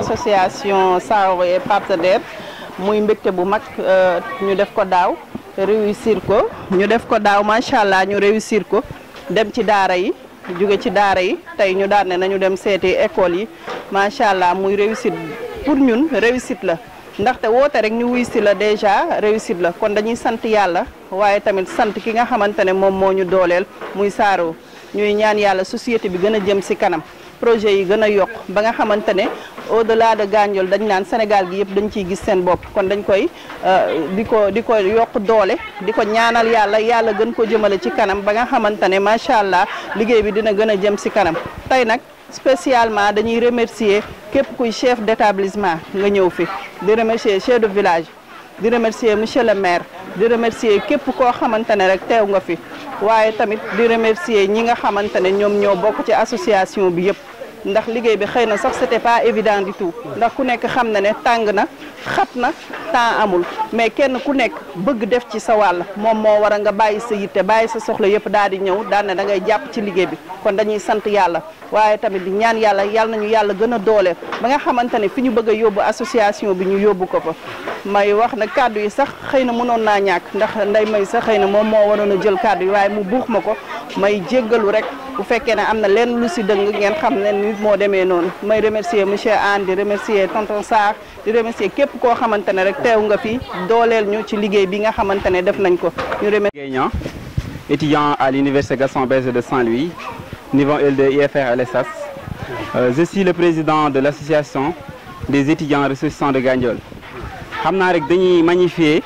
association Saro et partenaire muy mbégte bu mag ñu def ko daaw réussir ko ñu def ko daaw macha allah ñu réussir ko dem ci daara yi jóge ci daara yi tey ñu daan ne nañu dem seeti école yi macha allah muy réussite pour ñun réussite la ndaxte woote rek ñu wuy si la déjà réussite la kon dañuy sant yàlla waaye tamit sant ki nga xamante ne moom moo ñu dooleel muy Saro ñuy ñaan yàlla société bi gën a jëm si kanam projet yi gën a yokk ba nga xamante ne au-delà de Gandiol dañ naan Sénégal gi yëpp dañ ciy gis seen bopp kon dañ koy di ko yokk doole di ko ñaanal yàlla gën ko jëmale ci kanam ba nga xamante ne macha allah liggéey bi dina gën a jëm si kanam tey nag spécialement dañuy remercier képp kuy chef d'établissement nga ñëw fi di remercier chef de village di remercier monsieur le maire di remercier képp koo xamante ne rek teew nga fi waaye tamit di remercier ñi nga xamante ne ñoom ñoo bokk ci association bi yëpp ndax liggéey bi xëy na sax c'était pas évident du tout ndax ku nekk xam na ne tàng na xat na temps amul mais kenn ku nekk bëgg def ci sa wàll moom moo war a nga bàyyi sa yitte bàyyi sa soxla yëpp daal di ñëw daal ne da ngay jàpp ci liggéey bi kon dañuy sant yàlla waaye tamit di ñaan yàlla nañu yàlla gën a dooleel ba nga xamante ne fi ñu bëgg a yóbbu association bi ñu yóbbu ko fa may wax nag kàddu yi sax xëy na mënoon naa ñàkk ndax nday may sax xëy na moom moo waroon a jël kàddu yi waaye mu buux ma ko may jéggalu rek bu fekkee ne am na leen lu si dëng ngeen xam ne nit moo demee noonu may remercier monsieur Anne di remercier tonton Sarr di remercier képp koo xamante ne rek teew nga fi dooleel ñu ci liggéey bi nga xamante ne def nañ ko ñu remercier étudiant à l'université Gaston Berger de Saint-Louis niveau L2 IFR LSAS. Je suis le président de l'association des étudiants ressortissants de Gandiol. xam naa rek dañuy magnifier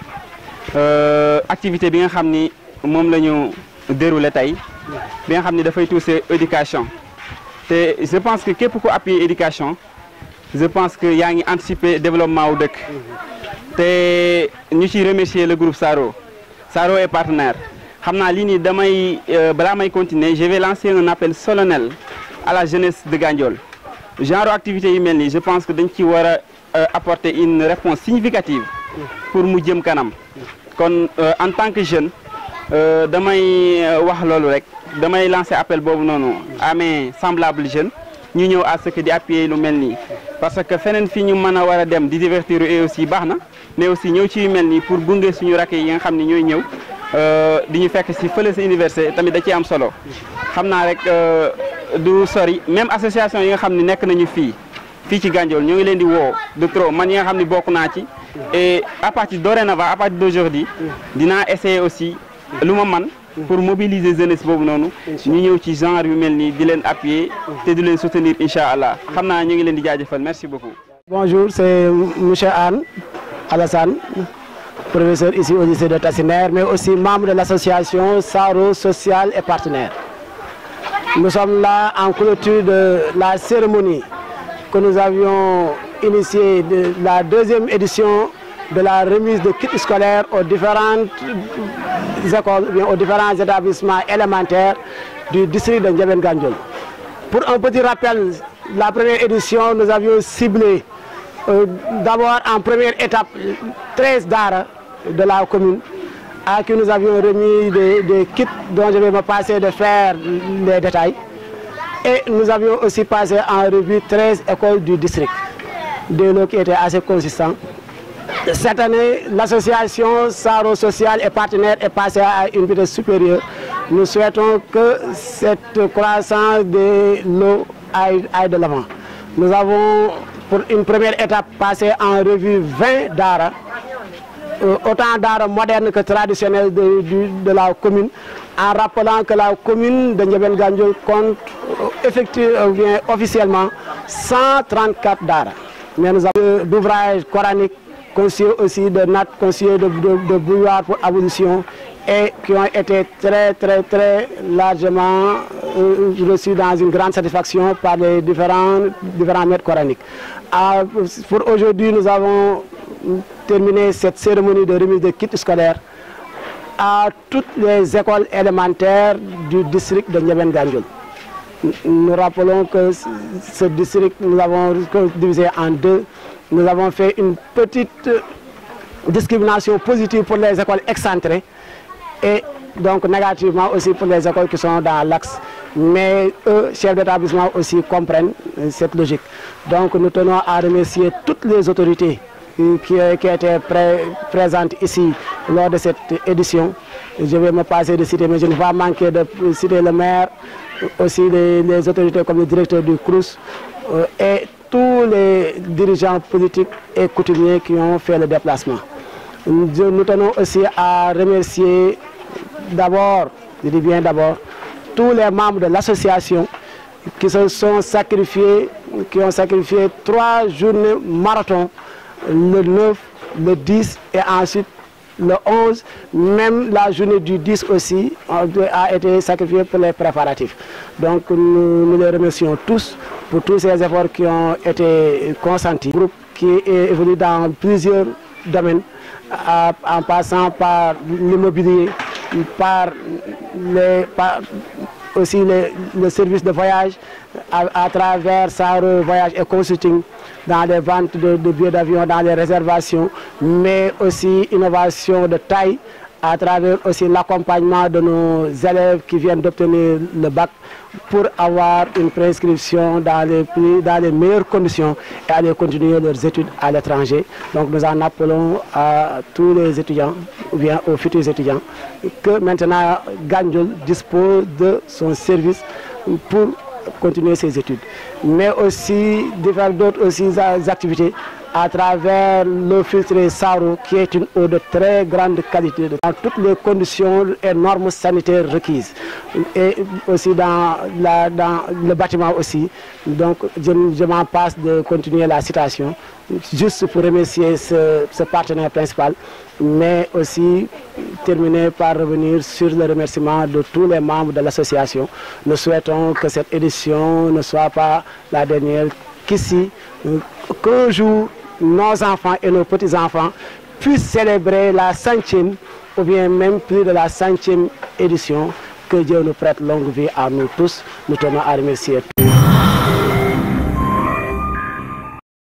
activité bi nga xam ni moom la ñu déroulé tey bi nga xam ni dafay toucher éducation te je pense que képp ku appuyer éducation je pense que yaa ngi anticiper développement wu dëkk te ñu ciy remercier le groupe Saro et partenaire xam naa lii nii damay balaa may continuer je vais lancer un appel solennel à la jeunesse de Gandiol genre activité yu mel nii je pense que dañ ci war a apporter une réponse significative pour mu jëm kanam kon en tant que jeune damay wax loolu rek damay lancer appel boobu noonu à mes semblables jeunes ñu ñëw à ce que di appuyer lu mel nii parce que feneen fi ñu mën a war a dem di divertir et aussi baax na mais aussi ñëw ci yu mel nii pour gunge suñu rakk yi nga xam ne ñooy ñëw di ñu fekk si fële sa université tamit da ciy am solo xam naa rek du sori même association yi nga xam ne nekk nañu fii ci Gandiol ñoo ngi leen di woo de trop man yi nga xam ne bokk naa ci et à partir dorénavant à partir d'aujourd'hui dinaa essayer aussi lu ma man pour mobiliser jeunesse boobu noonu ñu ñëw ci genre yu mel nii di leen appuyer te di leen soutenir incha allah xam naa ñu ngi leen di jaajëfal merci beaucoup. Bonjour, c'est monsieur Anne Alassane, professeur ici au lycée de Tassinère, mais aussi membre de l'association Saro Social et Partenaire. Nous sommes là en clôture de la cérémonie que nous avions initiée de la deuxième édition de la remise de kits scolaires aux différentes écoles, bien aux différents établissements élémentaires du district de Ndiébène Gandiol. Pour un petit rappel, la première édition, nous avions ciblé d'abord en première étape 13 daara de la commune à qui nous avions remis des kits dont je vais me passer de faire les détails. Et nous avions aussi passé en revue 13 écoles du district, des lots qui étaient assez consistants. Cette année, l'association Saro Social et Partenaire est passée à une vitesse supérieure. Nous souhaitons que cette croissance des lots aille de l'avant. Nous avons, pour une première étape, passé en revue 20 daara, autant daara modernes que traditionnels de la commune, en rappelant que la commune de Ndiébène Gandiol compte officiellement 134 daara. Mais nous avons d'ouvrages coraniques, conçus aussi de nattes, conçus de bouilloires pour ablution et qui ont été très largement reçus dans une grande satisfaction par les différents maîtres coraniques. Pour aujourd'hui, nous avons terminé cette cérémonie de remise de kits scolaires à toutes les écoles élémentaires du district de Ndiébène Gandiol. Nous rappelons que ce district, nous avons divisé en deux. Nous avons fait une petite discrimination positive pour les écoles excentrées et donc négativement aussi pour les écoles qui sont dans l'axe. Mais eux, chefs d'établissement aussi comprennent cette logique. Donc nous tenons à remercier toutes les autorités qui étaient présentes ici lors de cette édition. Je vais me passer de citer, mais je ne vais pas manquer de citer le maire, aussi les autorités comme le directeur du CROUS et tous les dirigeants politiques et coutumiers qui ont fait le déplacement. Nous tenons aussi à remercier d'abord, je dis bien d'abord, tous les membres de l'association qui se sont sacrifiés, qui ont sacrifié 3 journées marathon, le 9, le 10 et ensuite le 11, même la journée du 10 aussi a été sacrifiée pour les préparatifs. Donc nous les remercions tous pour tous ces efforts qui ont été consentis. Un groupe qui évolue dans plusieurs domaines, en passant par l'immobilier, par aussi le service de voyage, à travers Saro Voyage et Consulting, dans les ventes de billets d'avion, dans les réservations, mais aussi innovation de taille, à travers aussi l'accompagnement de nos élèves qui viennent d'obtenir le bac pour avoir une prescription dans les meilleures conditions et aller continuer leurs études à l'étranger. Donc nous en appelons à tous les étudiants, ou bien aux futurs étudiants, que maintenant Gandiol dispose de son service pour continuer ses études, mais aussi de faire d'autres activités à travers l'eau filtrée Saro, qui est une eau de très grande qualité, dans toutes les conditions et normes sanitaires requises, et aussi dans le bâtiment aussi. Donc je m'en passe de continuer la citation, juste pour remercier ce partenaire principal, mais aussi terminer par revenir sur le remerciement de tous les membres de l'association. Nous souhaitons que cette édition ne soit pas la dernière, qu'ici, qu'un jour, nos enfants et nos petits-enfants puissent célébrer la 100e ou bien même plus de la 100e édition. Que Dieu nous prête longue vie à nous tous. Nous tenons à remercier tous.